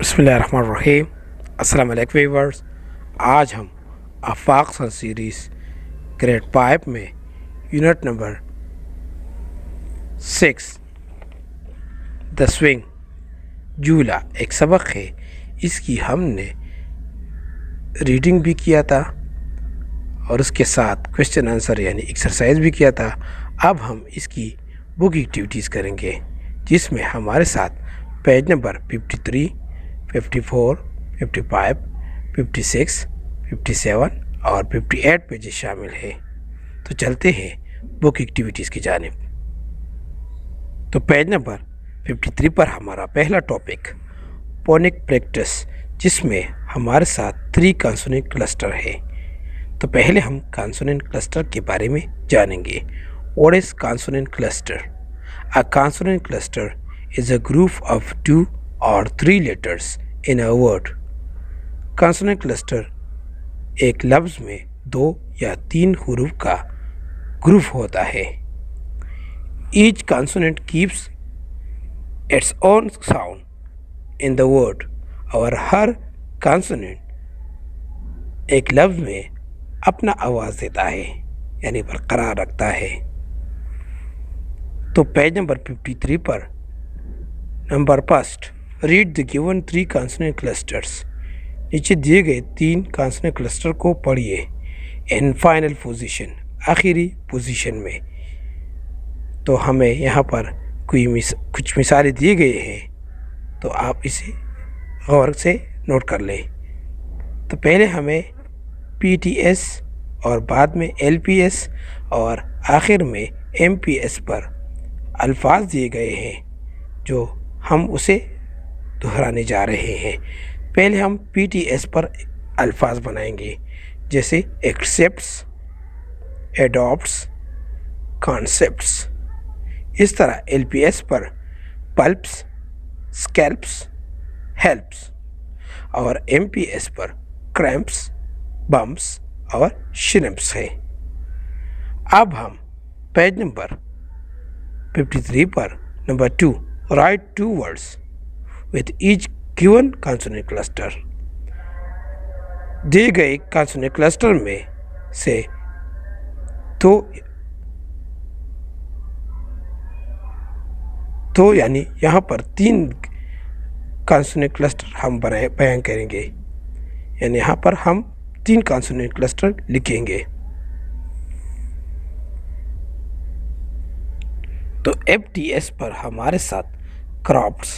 बिस्मिल्लाहिर्रहमानिर्रहीम। अस्सलाम वालेकुम व्यूअर्स। आज हम आफाक सन सीरीज़ ग्रेड 5 में यूनिट नंबर 6 द स्विंग जूला एक सबक है। इसकी हमने रीडिंग भी किया था और उसके साथ क्वेश्चन आंसर यानी एक्सरसाइज भी किया था। अब हम इसकी बुक एक्टिविटीज़ करेंगे जिसमें हमारे साथ पेज नंबर 53, 54, 55, 56, 57 और 58 पेजेस शामिल हैं। तो चलते हैं बुक एक्टिविटीज़ की जानिब। तो पेज नंबर 53 पर हमारा पहला टॉपिक फोनिक प्रैक्टिस, जिसमें हमारे साथ 3 कॉन्सोनेंट क्लस्टर है। तो पहले हम कॉन्सोनेंट क्लस्टर के बारे में जानेंगे। What is consonant cluster? A consonant cluster is a group of 2 or 3 letters in a word. Consonant cluster एक लफ्ज़ में 2 या 3 हुरूफ का ग्रुप होता है। Each consonant keeps its own sound in the word. और हर consonant एक लफ्ज़ में अपना आवाज़ देता है यानी बरकरार रखता है। तो पेज नंबर 53 पर number first, read the given 3 consonant clusters. नीचे दिए गए 3 कॉन्सोनेंट क्लस्टर को पढ़िए। इन फाइनल पोजीशन, आखिरी पोजीशन में। तो हमें यहाँ पर कुछ मिसालें दिए गए हैं, तो आप इसे गौर से नोट कर लें। तो पहले हमें PTS और बाद में LPS और आखिर में MPS पर अल्फाज दिए गए हैं जो हम उसे दोहराने जा रहे हैं। पहले हम PTS पर अल्फाज बनाएंगे, जैसे एक्सेप्ट्स, एडॉप्ट्स, कॉन्सेप्ट्स। इस तरह LPS पर पल्प्स, स्कैल्प्स, हेल्प्स और MPS पर क्रैम्प्स, बम्प्स और श्रिम्प्स है। अब हम पेज नंबर 53 पर number 2, write 2 words with each given consonant cluster। दिए गए consonant cluster में से तो यानी यहाँ पर 3 consonant cluster हम बयान करेंगे, यानी यहाँ पर हम 3 consonant cluster लिखेंगे। तो FTS पर हमारे साथ क्रॉप्स,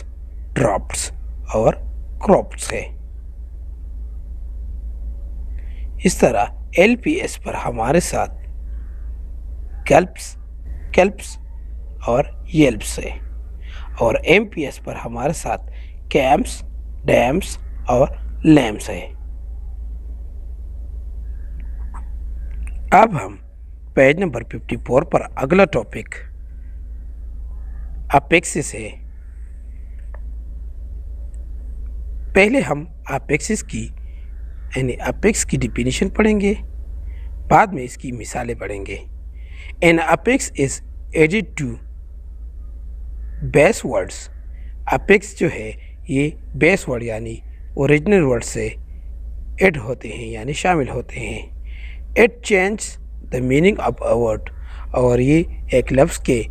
ड्रॉप्स और क्रॉप्स है। इस तरह LPS पर हमारे साथ कैल्प्स, कैल्प्स और येल्प्स है। और MPS पर हमारे साथ कैम्प्स, डैम्स और लैम्स है। अब हम पेज नंबर 54 पर अगला टॉपिक अपेक्सिस है। पहले हम अपेक्सिस की यानी अपेक्स की डिफिनीशन पढ़ेंगे, बाद में इसकी मिसालें पढ़ेंगे। An apex is added to base words. Apex जो है ये बेस वर्ड यानी ओरिजिनल वर्ड से ऐड होते हैं यानी शामिल होते हैं। It change the meaning of a word, और ये एक लफ्ज़ के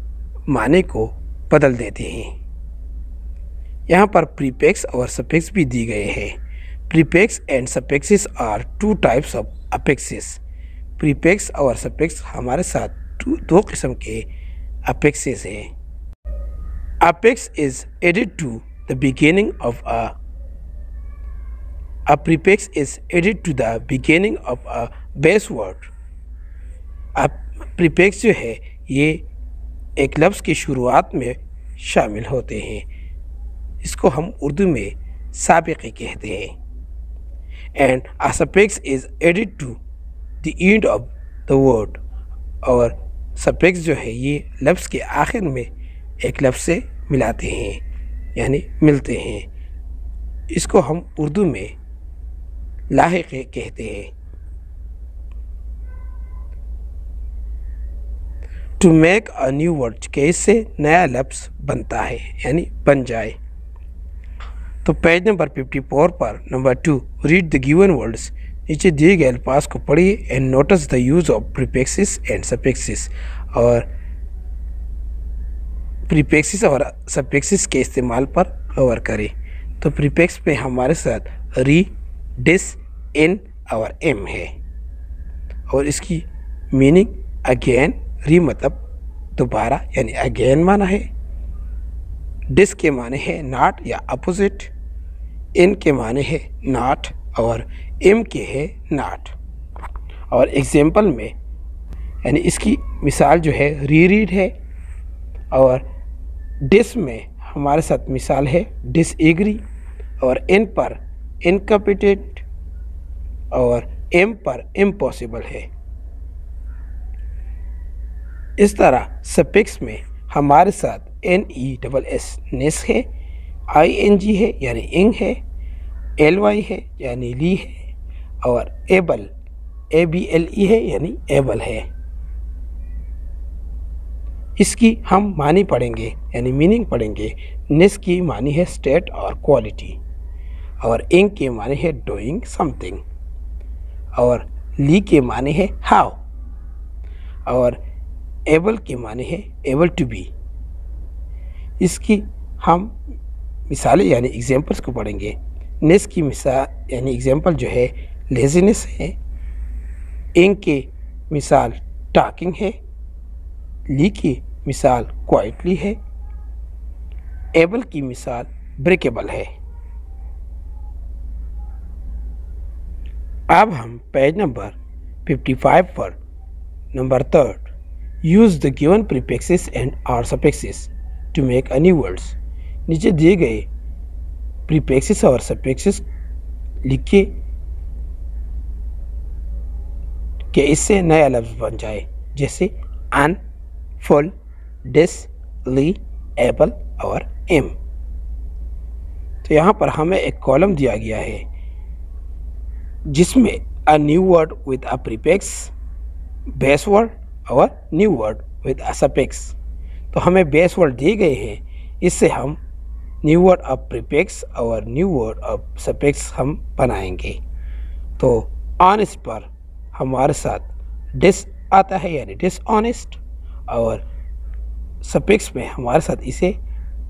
माने को बदल देते हैं। यहाँ पर प्रीफिक्स और सफिक्स भी दी गए हैं। Prefix and suffixes are 2 types of affixes. Prefix और सफिक्स हमारे साथ 2 किस्म के अपेक्सिस हैं। Affix is added to the beginning of a prefix is added to the beginning of a base word. Prefix जो है ये एक लफ्ज़ की शुरुआत में शामिल होते हैं। इसको हम उर्दू में साबिक़ी कहते हैं। And a suffix is added to the end of the word. और सफिक्स जो है ये लफ्ज़ के आखिर में एक लफ्ज़ से मिलाते हैं यानी मिलते हैं। इसको हम उर्दू में लाहिक़ कहते हैं। To make a new word, के इससे नया लफ्ज़ बनता है यानी बन जाए। तो पेज नंबर 54 पर number 2 read the given words, नीचे दिए गए अल्फाज को पढ़िए and notice the use of prefixes and suffixes, और प्रीफिक्सेस और सफिक्सेस के इस्तेमाल पर गौर करें। तो प्रीफिक्स में हमारे साथ री, डिस, इन और एम है, और इसकी मीनिंग अगेन, री मतलब दोबारा यानी अगेन माना है, डिस के माने है नॉट या अपोजिट, इन के माने है नॉट और एम के है नॉट। और एग्जाम्पल में यानी इसकी मिसाल जो है री रीड है, और डिस में हमारे साथ मिसाल है डिसएग्री, और इन पर इनकम्पिटेंट, और एम पर इम्पॉसिबल है। इस तरह सफिक्स में हमारे साथ NESS नेस है, ING है यानी इंग है, LY है यानी ली है, और एबल ABLE है यानी एबल है। इसकी हम मानी पढ़ेंगे यानी मीनिंग पढ़ेंगे। नेस की मानी है स्टेट और क्वालिटी, और इंग के माने है डूइंग समथिंग, और ली के माने है हाउ, और एबल के माने है एबल टू बी। इसकी हम मिसालें यानी एग्जाम्पल्स को पढ़ेंगे। नेस की मिसाल यानी एग्जाम्पल जो है लेजीनेस है, इंग की मिसाल टॉकिंग है, ली की मिसाल क्वाइटली है, एबल की मिसाल ब्रेकेबल है। अब हम पेज नंबर 55 पर number 3 use the given prefixes and और suffixes to make a new words, नीचे दिए गए प्रीफिक्सेस और सफिक्सेस लिखिए कि इससे नया लफ्ज़ बन जाए, जैसे अन, फुल, डिस, ली, एबल और एम। तो यहाँ पर हमें एक कॉलम दिया गया है जिसमें a new word with a prefix, base word और new word with a suffix. तो हमें बेस वर्ड दिए गए हैं, इससे हम न्यू वर्ड ऑफ प्रीफिक्स और न्यू वर्ड ऑफ सफिक्स हम बनाएंगे। तो ऑनेस्ट पर हमारे साथ डिस आता है यानी डिसऑनेस्ट, और सफिक्स में हमारे साथ इसे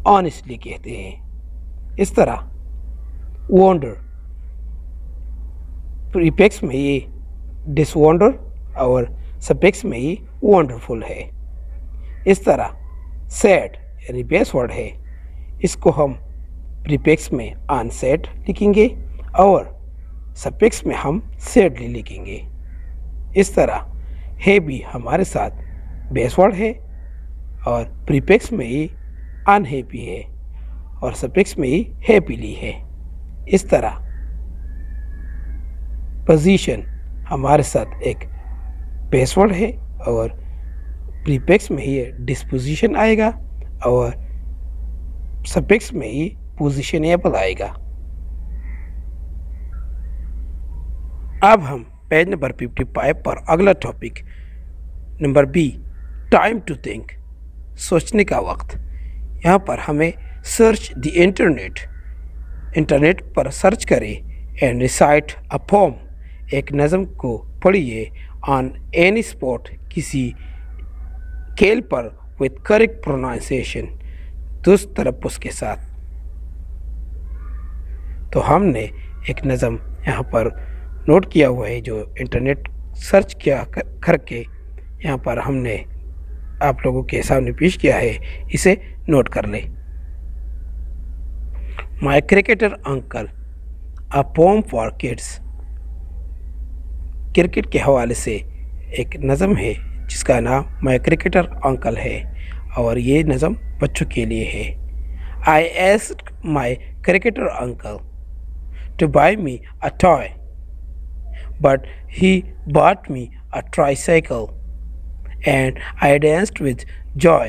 ऑनेस्टली कहते हैं। इस तरह वंडर प्रीफिक्स में ये डिसवंडर और सफिक्स में ये वंडरफुल है। इस तरह सैड यानी बेस वर्ड है, इसको हम प्रीफिक्स में अनसैड लिखेंगे और सफिक्स में हम सैडली लिखेंगे। इस तरह हैप्पी हमारे साथ बेस वर्ड है और प्रीफिक्स में ये अनहैप्पी है और सफिक्स में ये हैप्पीली है। इस तरह पोजीशन हमारे साथ एक बेस वर्ड है और प्रीफिक्स में ये डिस्पोजिशन आएगा और सफिक्स में ये पोजिशनेबल आएगा। अब हम पेज नंबर 55 पर अगला topic number B time to think, सोचने का वक्त। यहाँ पर हमें सर्च द इंटरनेट पर सर्च करें एंड रिसाइट अ पोम, एक नज़म को पढ़िए ऑन एनी स्पॉट, किसी खेल पर विथ करेक्ट प्रोनाउंसिएशन, दुरुस्त तलफ़्फ़ुज़ के साथ। तो हमने एक नज़म यहाँ पर नोट किया हुआ है जो इंटरनेट सर्च किया करके यहाँ पर हमने आप लोगों के सामने पेश किया है, इसे नोट कर लें। My cricketer uncle, a poem for kids, cricket के हवाले से एक नज़म है जिसका नाम माय क्रिकेटर अंकल है और ये नज़म बच्चों के लिए है। I asked my cricketer uncle to buy me a toy but he bought me a tricycle and I danced with joy.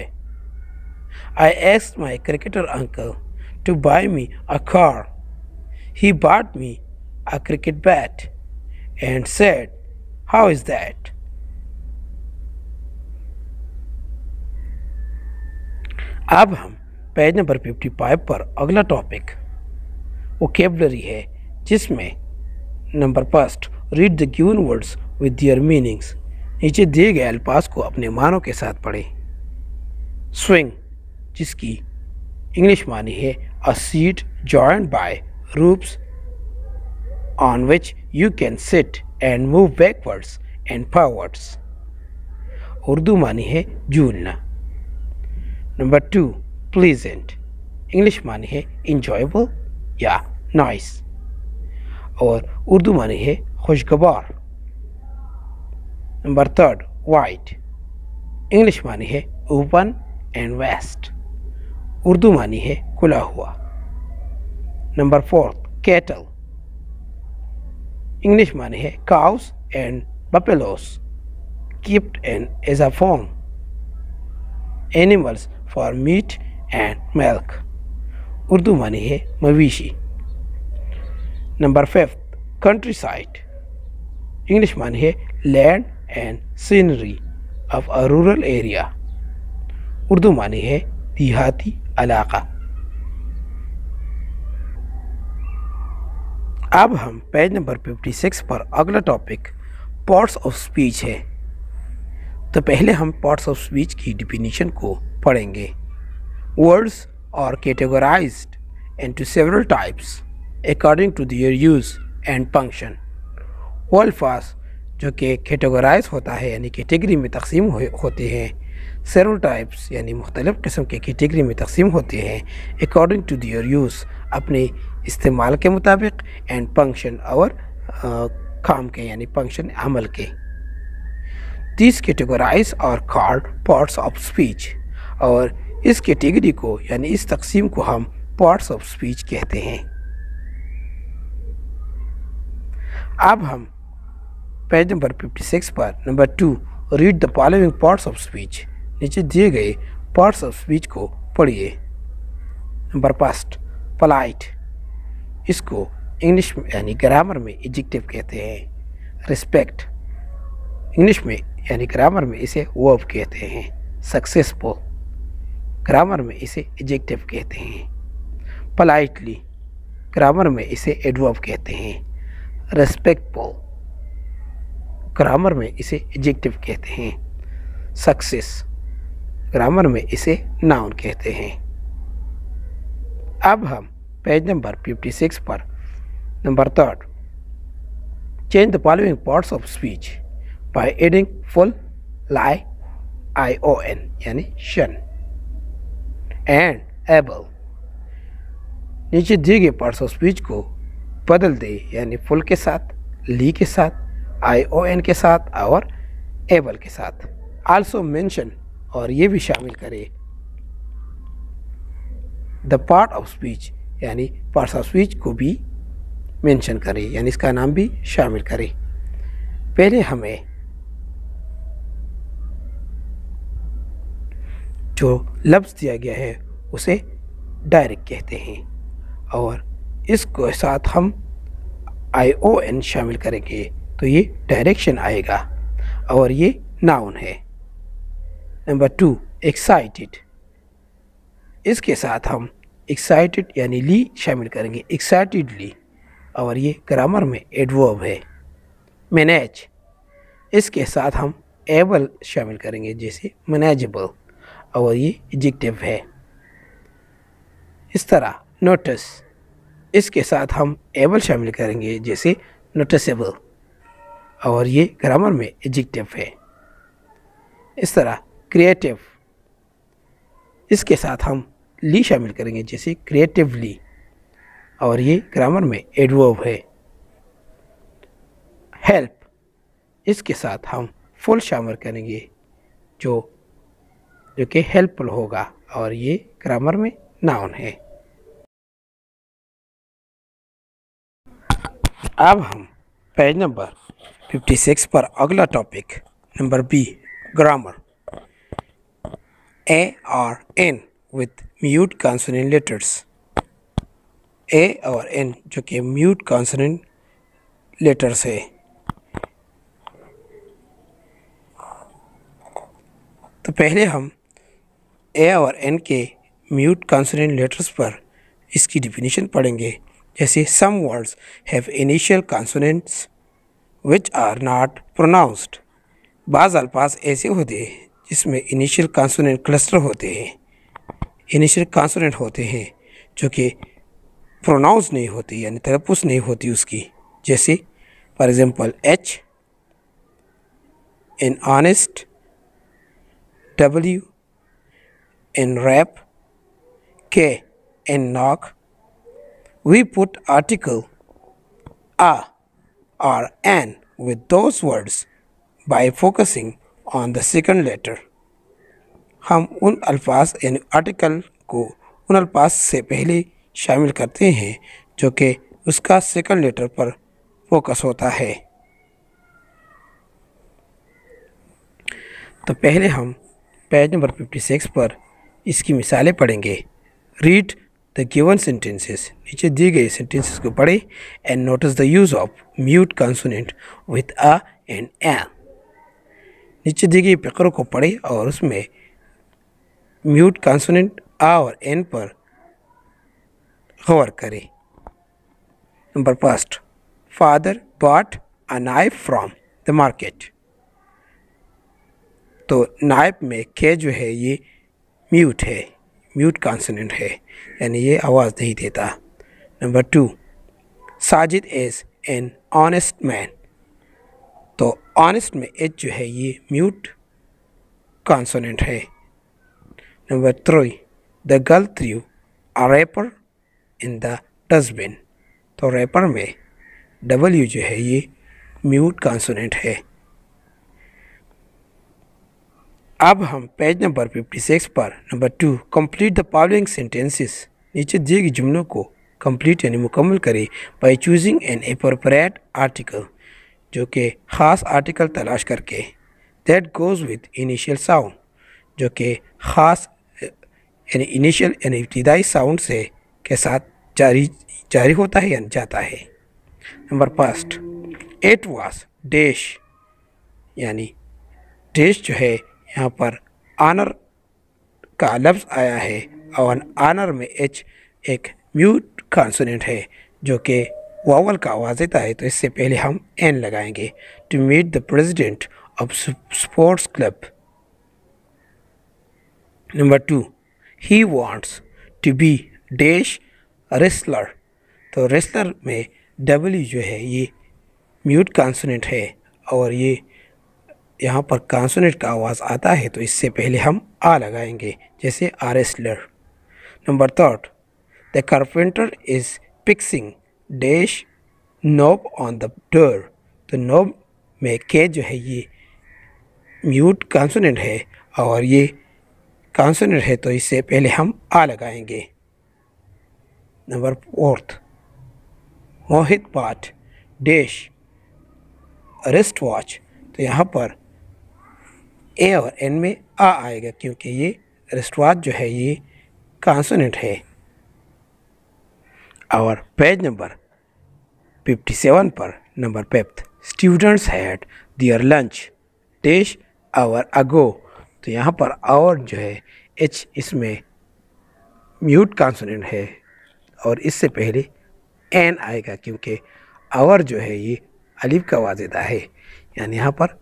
I asked my cricketer uncle to buy me a car. He bought me a cricket bat and said, "How is that?" अब हम page number 55 पर अगला topic vocabulary है जिसमें number first, read the given words with their meanings. नीचे दिए गए अल्फाज को अपने मानों के साथ पढ़ें। स्विंग, जिसकी इंग्लिश मानी है a seat joined by ropes on which you can sit and move backwards and forwards. Urdu मानी है झूलना। नंबर 2, प्लीजेंट, इंग्लिश मानी है इंजॉयबल या नाइस और उर्दू मानी है खुशगवार। नंबर 3, वाइड, इंग्लिश मानी है ओपन एंड वेस्ट, उर्दू मानी है खुला हुआ। नंबर 4, कैटल, इंग्लिश मानी है cows and buffaloes kept in as a farm animals for meat and milk, Urdu मानी है मवेशी। नंबर 5, कंट्री-साइड, इंग्लिश मानी है land and scenery of a rural area, Urdu मानी है देहाती इलाका। अब हम पेज नंबर 56 पर अगला टॉपिक पार्ट्स ऑफ स्पीच है। तो पहले हम पार्ट्स ऑफ स्पीच की डिफिनीशन को पढ़ेंगे। Words are categorised into several types according to their use and function. वो अल्फाज जो कि कैटेगराइज होता है यानी कैटेगरी में तकसीम होते हैं, सेवरल टाइप्स यानी मुख्तलिफ़ किस्म के कैटेगरी में तकसीम होते हैं अकॉर्डिंग टू देयर यूज़, अपने इस्तेमाल के मुताबिक, एंड फंक्शन और काम के यानी फंक्शन अमल के। These categories are called parts of speech और इस कैटेगरी को यानी इस तकसीम को हम parts of speech कहते हैं। अब हम पेज नंबर 56 पर number 2, read the following parts of speech, नीचे दिए गए पार्ट्स ऑफ स्पीच को पढ़िए। नंबर 1, पोलाइट, इसको इंग्लिश में यानी ग्रामर में एडजेक्टिव कहते हैं। रिस्पेक्ट, इंग्लिश में यानी ग्रामर में इसे वर्ब कहते हैं। सक्सेसफुल, ग्रामर में इसे एडजेक्टिव कहते हैं। पोलाइटली, ग्रामर में इसे एडवर्ब कहते हैं। रेस्पेक्टफुल, ग्रामर में इसे एडजेक्टिव कहते हैं। सक्सेस, ग्रामर में इसे नाउन कहते हैं। अब हम पेज नंबर 56 पर number 3, change the following parts of speech by adding full, lie, ion यानी शन, and able। नीचे दिए गए पार्ट्स ऑफ स्पीच को बदल दे यानी फुल के साथ, ली के साथ, ion के साथ और एबल के साथ। आल्सो मेंशन, और ये भी शामिल करे द पार्ट ऑफ स्पीच यानी पार्ट्स ऑफ स्पीच को भी मेंशन करे यानी इसका नाम भी शामिल करे। पहले हमें जो लफ्ज़ दिया गया है उसे डायरेक्ट कहते हैं और इसको साथ हम ION शामिल करेंगे तो ये डायरेक्शन आएगा और ये नाउन है। नंबर 2, एक्साइटेड, इसके साथ हम एक्साइटेड यानी ली शामिल करेंगे, एक्साइटेडली, और ये ग्रामर में एडवर्ब है। मैनेज, इसके साथ हम एबल शामिल करेंगे जैसे मैनेजेबल, और ये एडजेक्टिव है। इस तरह नोटिस, इसके साथ हम एबल शामिल करेंगे जैसे नोटिसेबल, और ये ग्रामर में एडजेक्टिव है। इस तरह क्रिएटिव, इसके साथ हम ली शामिल करेंगे जैसे क्रिएटिवली, और ये ग्रामर में एडवर्ब है। हेल्प, इसके साथ हम फुल शामिल करेंगे जो कि हेल्पफुल होगा और ये ग्रामर में नाउन है। अब हम पेज नंबर 56 पर अगला topic number B, grammar. A और an with mute consonant letters, a और एन जो कि म्यूट कॉन्सोनेंट लेटर्स है। तो पहले हम ए और एन के म्यूट कॉन्सोनेंट लेटर्स पर इसकी डिफिनीशन पढ़ेंगे। जैसे some words have initial consonants which are not pronounced। बाज़ अल्फाज ऐसे होते हैं जिसमें इनिशियल कॉन्सोनेंट क्लस्टर होते हैं, इनिशियल कॉन्सोनेंट होते हैं जो कि प्रोनाउंस नहीं होती यानी तलफ़ुज़ नहीं होती उसकी, जैसे for example H in honest, W in wrap, K in knock. We put article a or an with those words by focusing on the second letter। हम उन अल्फाज यानी आर्टिकल को उन अल्फाज से पहले शामिल करते हैं जो कि उसका सेकंड लेटर पर फोकस होता है। तो पहले हम पेज नंबर 56 पर इसकी मिसालें पढ़ेंगे। रीड द गिवन सेंटेंसेस, नीचे दिए गए सेंटेंसेस को पढ़े and notice the use of mute consonant with a and an. नीचे दिए गए फ़िक्रों को पढ़े और उसमें म्यूट कॉन्सोनेंट आ और एन पर गौर करें। Number first, father bought a knife from the market. तो नाइफ में के जो है ये म्यूट है, म्यूट कॉन्सोनेंट है यानी ये आवाज़ नहीं देता। Number two, Sajid is an honest man. तो ऑनेस्ट में एच जो है ये म्यूट कॉन्सोनेंट है। Number three, the girl through a rapper in the dustbin. तो रैपर में डब्ल्यू जो है ये म्यूट कॉन्सोनेंट है। अब हम पेज नंबर 56 पर number 2, complete the following sentences. नीचे दिए गए जुमलों को कंप्लीट यानी मुकम्मल करें by choosing N appropriate article, जो कि ख़ास आर्टिकल तलाश करके, that goes with initial sound, जो कि ख़ास यानी इनिशियल यानी इब्तिदाई साउंड से के साथ जारी होता है यानी जाता है। Number first, it was dash, यानी डैश जो है यहाँ पर आनर का लफ्ज़ आया है और आनर में एच एक म्यूट कॉन्सोनेंट है जो कि वावल का आवाज़ देता है, तो इससे पहले हम एन लगाएंगे। To meet the president of sports club. Number 2, he wants to be dash wrestler. तो रेसलर में डब्ल्यू जो है ये म्यूट कॉन्सोनेंट है और ये यहाँ पर कॉन्सोनेंट का आवाज़ आता है, तो इससे पहले हम आ लगाएंगे जैसे a wrestler. Number third, the carpenter is fixing dash knob on the door. तो नॉब में के जो है ये म्यूट कॉन्सोनेंट है और ये कॉन्सोनेंट है, तो इससे पहले हम आ लगाएंगे। नंबर फोर्थ, मोहित बॉट डैश रिस्ट वॉच। तो यहाँ पर ए और एन में आ आएगा क्योंकि ये रिस्ट वॉच जो है ये कॉन्सोनेंट है। और पेज नंबर 57 पर number 5, students had their lunch dash hour ago. तो यहाँ पर आवर जो है एच इसमें म्यूट कॉन्सोनेंट है और इससे पहले एन आएगा क्योंकि आवर जो है ये अलिफ का आवाज़ देता है यानी यहाँ पर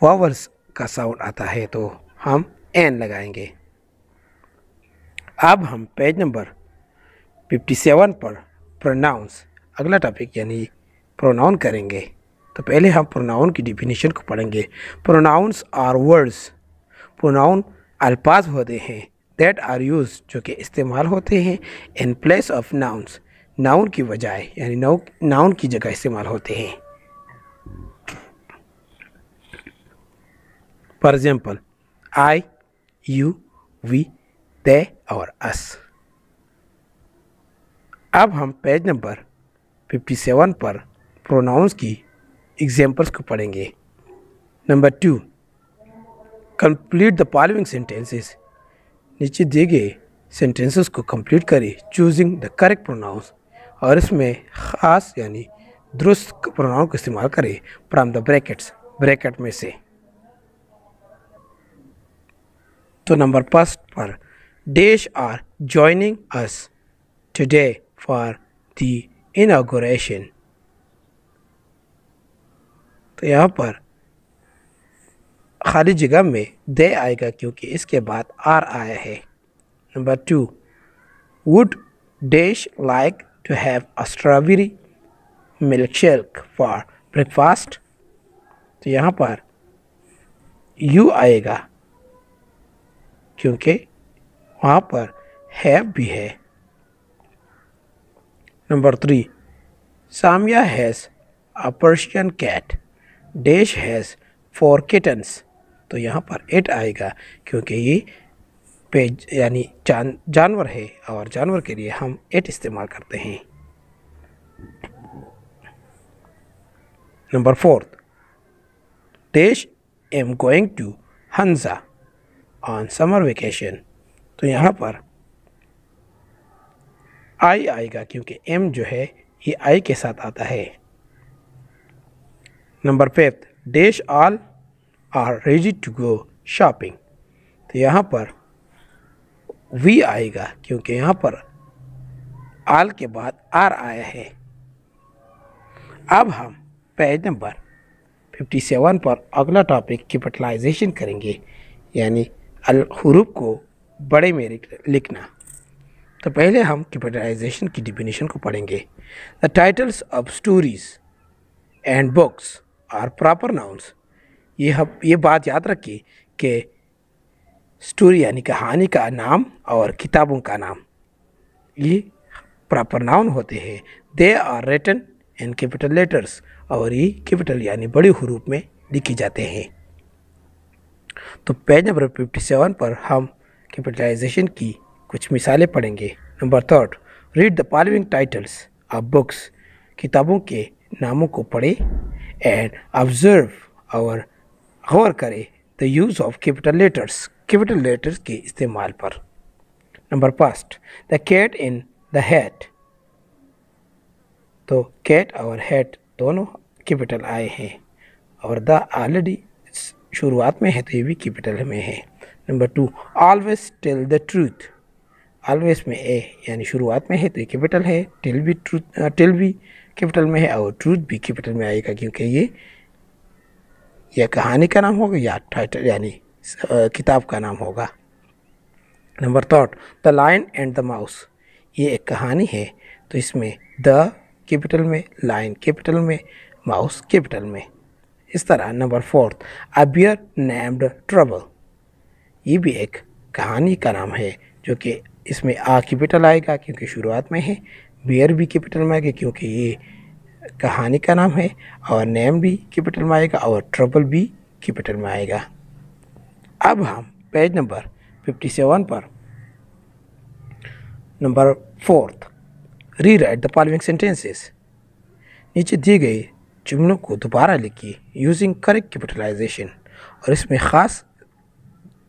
वावल्स का साउंड आता है, तो हम एन लगाएंगे। अब हम पेज नंबर 57 पर प्रोनाउंस अगला टॉपिक यानी प्रोनाउन करेंगे। तो पहले हम प्रोनाउन की डिफिनीशन को पढ़ेंगे। प्रोनाउंस आर वर्ड्स, प्रोनाउन अल्फाज होते हैं दैट आर यूज जो कि इस्तेमाल होते हैं in place of nouns, noun की बजाय यानी नाउन की जगह इस्तेमाल होते हैं। For example I, you, we, they और अस। अब हम पेज नंबर 57 पर प्रोनाउंस की एग्जाम्पल्स को पढ़ेंगे। Number 2, complete the following sentences. नीचे दिए गए सेंटेंसेस को कंप्लीट करें चूजिंग द करेक्ट प्रोनाउंस, और इसमें ख़ास यानी दुरुस्त प्रोनाउन का इस्तेमाल करें फ्रॉम द ब्रैकेट्स, ब्रैकेट में से। तो नंबर फर्स्ट पर dash are joining us today for the inauguration. तो यहाँ पर खाली जगह में दे आएगा क्योंकि इसके बाद आर आया है। Number 2, would dash like to have a strawberry milk shake for breakfast. तो यहाँ पर यू आएगा क्योंकि वहाँ पर हैव भी है। Number 3, Samia has a Persian cat dash has 4 kittens. तो यहाँ पर इट आएगा क्योंकि ये पेज यानी जानवर है और जानवर के लिए हम इट इस्तेमाल करते हैं। Number 4, dash am going to Hunza on summer vacation. तो यहाँ पर आई आएगा क्योंकि एम जो है ये आई के साथ आता है। Number 5, dash all are ready to go shopping. तो यहाँ पर वी आएगा क्योंकि यहाँ पर आल के बाद आर आया है। अब हम पेज नंबर 57 पर अगला टॉपिक कैपिटलाइजेशन करेंगे, यानी हरूफ को बड़े में लिखना। तो पहले हम कैपिटलाइजेशन की डिफिनीशन को पढ़ेंगे। The titles of stories and books are proper nouns. ये बात याद रखिए कि स्टोरी यानी कहानी का नाम और किताबों का नाम ये प्रॉपर नाउन होते हैं। They are written in capital letters और ये कैपिटल यानी बड़ी हरूफ में लिखे जाते हैं। तो पेज नंबर 57 पर हम कैपिटलाइजेशन की कुछ मिसालें पढ़ेंगे। Number 3, read the following titles of books. किताबों के नामों को पढ़े एंड ऑब्जर्व और गौर करें the use of capital letters के इस्तेमाल पर। Number 5, the cat in the hat. तो कैट और हैट दोनों कैपिटल आए हैं और द ऑलरेडी शुरुआत में है तो ये भी कैपिटल में है। Number 2, always tell the truth. Always में ए यानी शुरुआत में है तो ये कैपिटल है। टेल भी कैपिटल में है और ट्रूथ भी कैपिटल में आएगा क्योंकि ये कहानी का नाम होगा या टाइटल यानी किताब का नाम होगा। Number 3, the lion and the mouse. ये एक कहानी है तो इसमें द कैपिटल में, लायन कैपिटल में, माउस कैपिटल में। इस तरह number 4, a bear named trouble. ये भी एक कहानी का नाम है जो कि इसमें आ कैपिटल आएगा क्योंकि शुरुआत में है। बियर भी कैपिटल में आएगा क्योंकि ये कहानी का नाम है और नेम भी कैपिटल में आएगा और ट्रबल भी कैपिटल में आएगा। अब हम पेज नंबर 57 पर number 4, rewrite the following sentences. नीचे दिए गए जुमलों को दोबारा लिखिए यूजिंग करेक्ट कैपिटलाइजेशन और इसमें ख़ास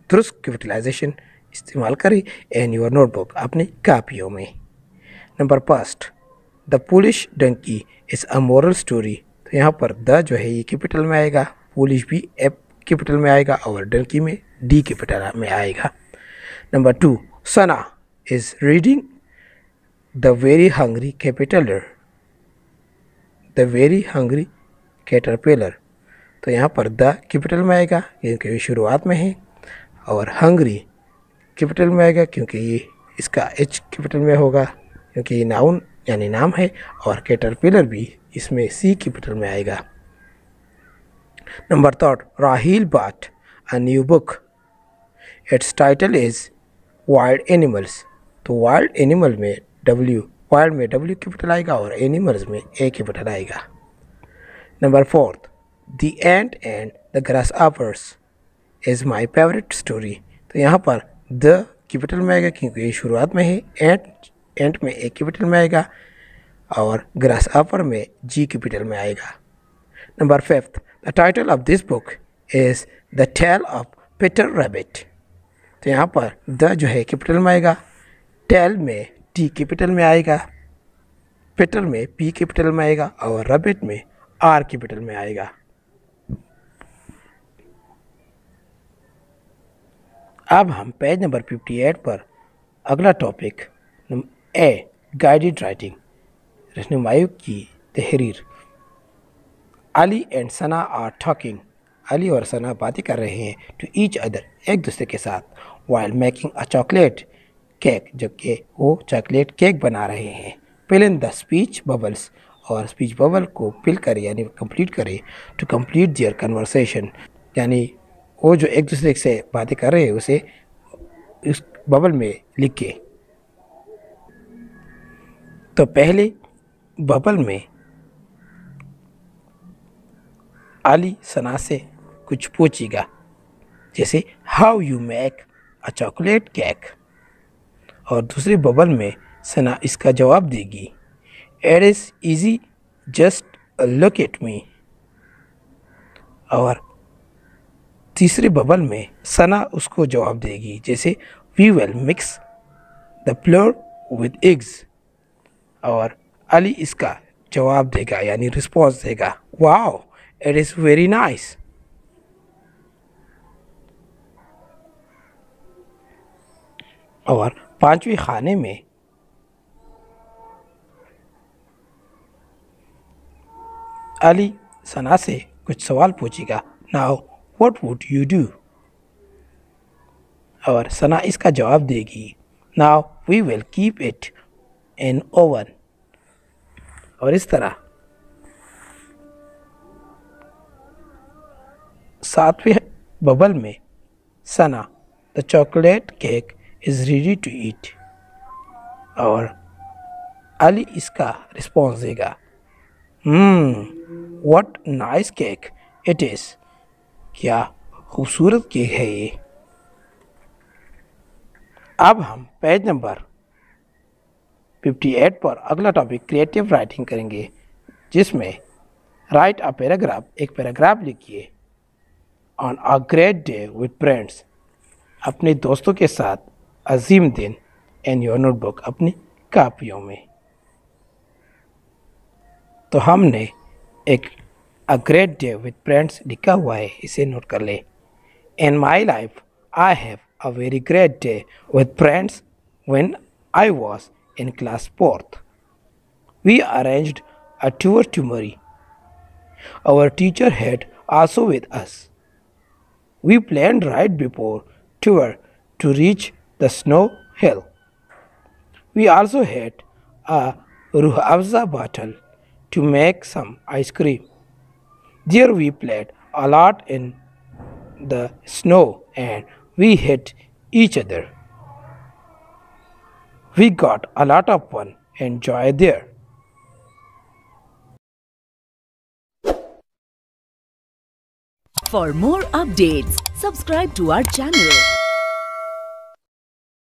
दुरुस्त कैपिटलाइजेशन इस्तेमाल करें इन योर नोटबुक अपनी कापियों में। Number 5, the foolish donkey is a moral story. तो यहाँ पर द जो है ये कैपिटल में आएगा, पुलिश भी एफ कैपिटल में आएगा और डंकी में डी कैपिटल में आएगा। Number 2, Sana is reading the very hungry कैपिटलर। The very hungry caterpillar. तो यहाँ पर द कैपिटल में आएगा क्योंकि ये शुरुआत में है और हंग्री कैपिटल में आएगा क्योंकि ये इसका एच कैपिटल में होगा क्योंकि ये नाउन यानी नाम है और कैटरपिलर भी इसमें सी कैपिटल में आएगा। Number 3, Raheel bought a new book. It's title is wild animals. तो वाइल्ड एनिमल में वाइल्ड में डब्ल्यू कैपिटल आएगा और एनिमल्स में ए कैपिटल आएगा। Number 4, the ant and the grass hoppers is my favourite story. तो यहाँ पर द कैपिटल में आएगा क्योंकि ये शुरुआत में है। एंट में ए कैपिटल में आएगा और ग्रास ऑपर में जी कैपिटल में आएगा। Number 5, the title of this book is the tale of Peter Rabbit. तो यहाँ पर द जो है कैपिटल में आएगा, टेल में टी कैपिटल में आएगा, पीटर में पी कैपिटल में आएगा और रैबिट में आर कैपिटल में आएगा। अब हम पेज नंबर 58 पर अगला टॉपिक ए गाइडेड राइटिंग रहनुमाई की तहरीर। Ali and Sana are talking. Ali और सना बातें कर रहे हैं टू ईच अदर, एक दूसरे के साथ, while making a chocolate cake, जबकि वो चॉकलेट केक बना रहे हैं। Fill in the speech bubbles, और स्पीच बबल को फिल करें यानी कंप्लीट करें। टू कंप्लीट देयर कन्वर्सेशन, यानी वो जो एक दूसरे से बातें कर रहे हैं उसे इस बबल में लिखें। तो पहले बबल में अली सना से कुछ पूछेगा, जैसे how you make a chocolate cake, और दूसरे बबल में सना इसका जवाब देगी, it is easy just look at me. और तीसरे बबल में सना उसको जवाब देगी, जैसे we will mix the flour with eggs, और अली इसका जवाब देगा यानी रिस्पॉन्स देगा, wow it is very nice. और पांचवें खाने में अली सना से कुछ सवाल पूछेगा, now what would you do, और सना इसका जवाब देगी, now we will keep it in oven. और इस तरह सातवें बबल में Sana the chocolate cake is ready to eat, और अली इसका रिस्पॉन्स देगा, what nice cake it is, क्या खूबसूरत केक है ये। अब हम पेज नंबर 58 पर अगला टॉपिक क्रिएटिव राइटिंग करेंगे, जिसमें राइट अ पैराग्राफ, एक पैराग्राफ लिखिए on a great day with friends, अपने दोस्तों के साथ अजीम दिन, इन योर नोटबुक, अपनी कापियों में। तो हमने एक a great day with friends लिखा हुआ है, इसे नोट कर ले। In my life I have a very great day with friends when I was in class 4th. We arranged a tour to Murray. Our teacher had also with us. We planned right before tour to reach the snow hill. We also had a Ruh Afza bottle to make some ice cream. There we played a lot in the snow and we hit each other. We got a lot of fun and joy there. For more updates, subscribe to our channel.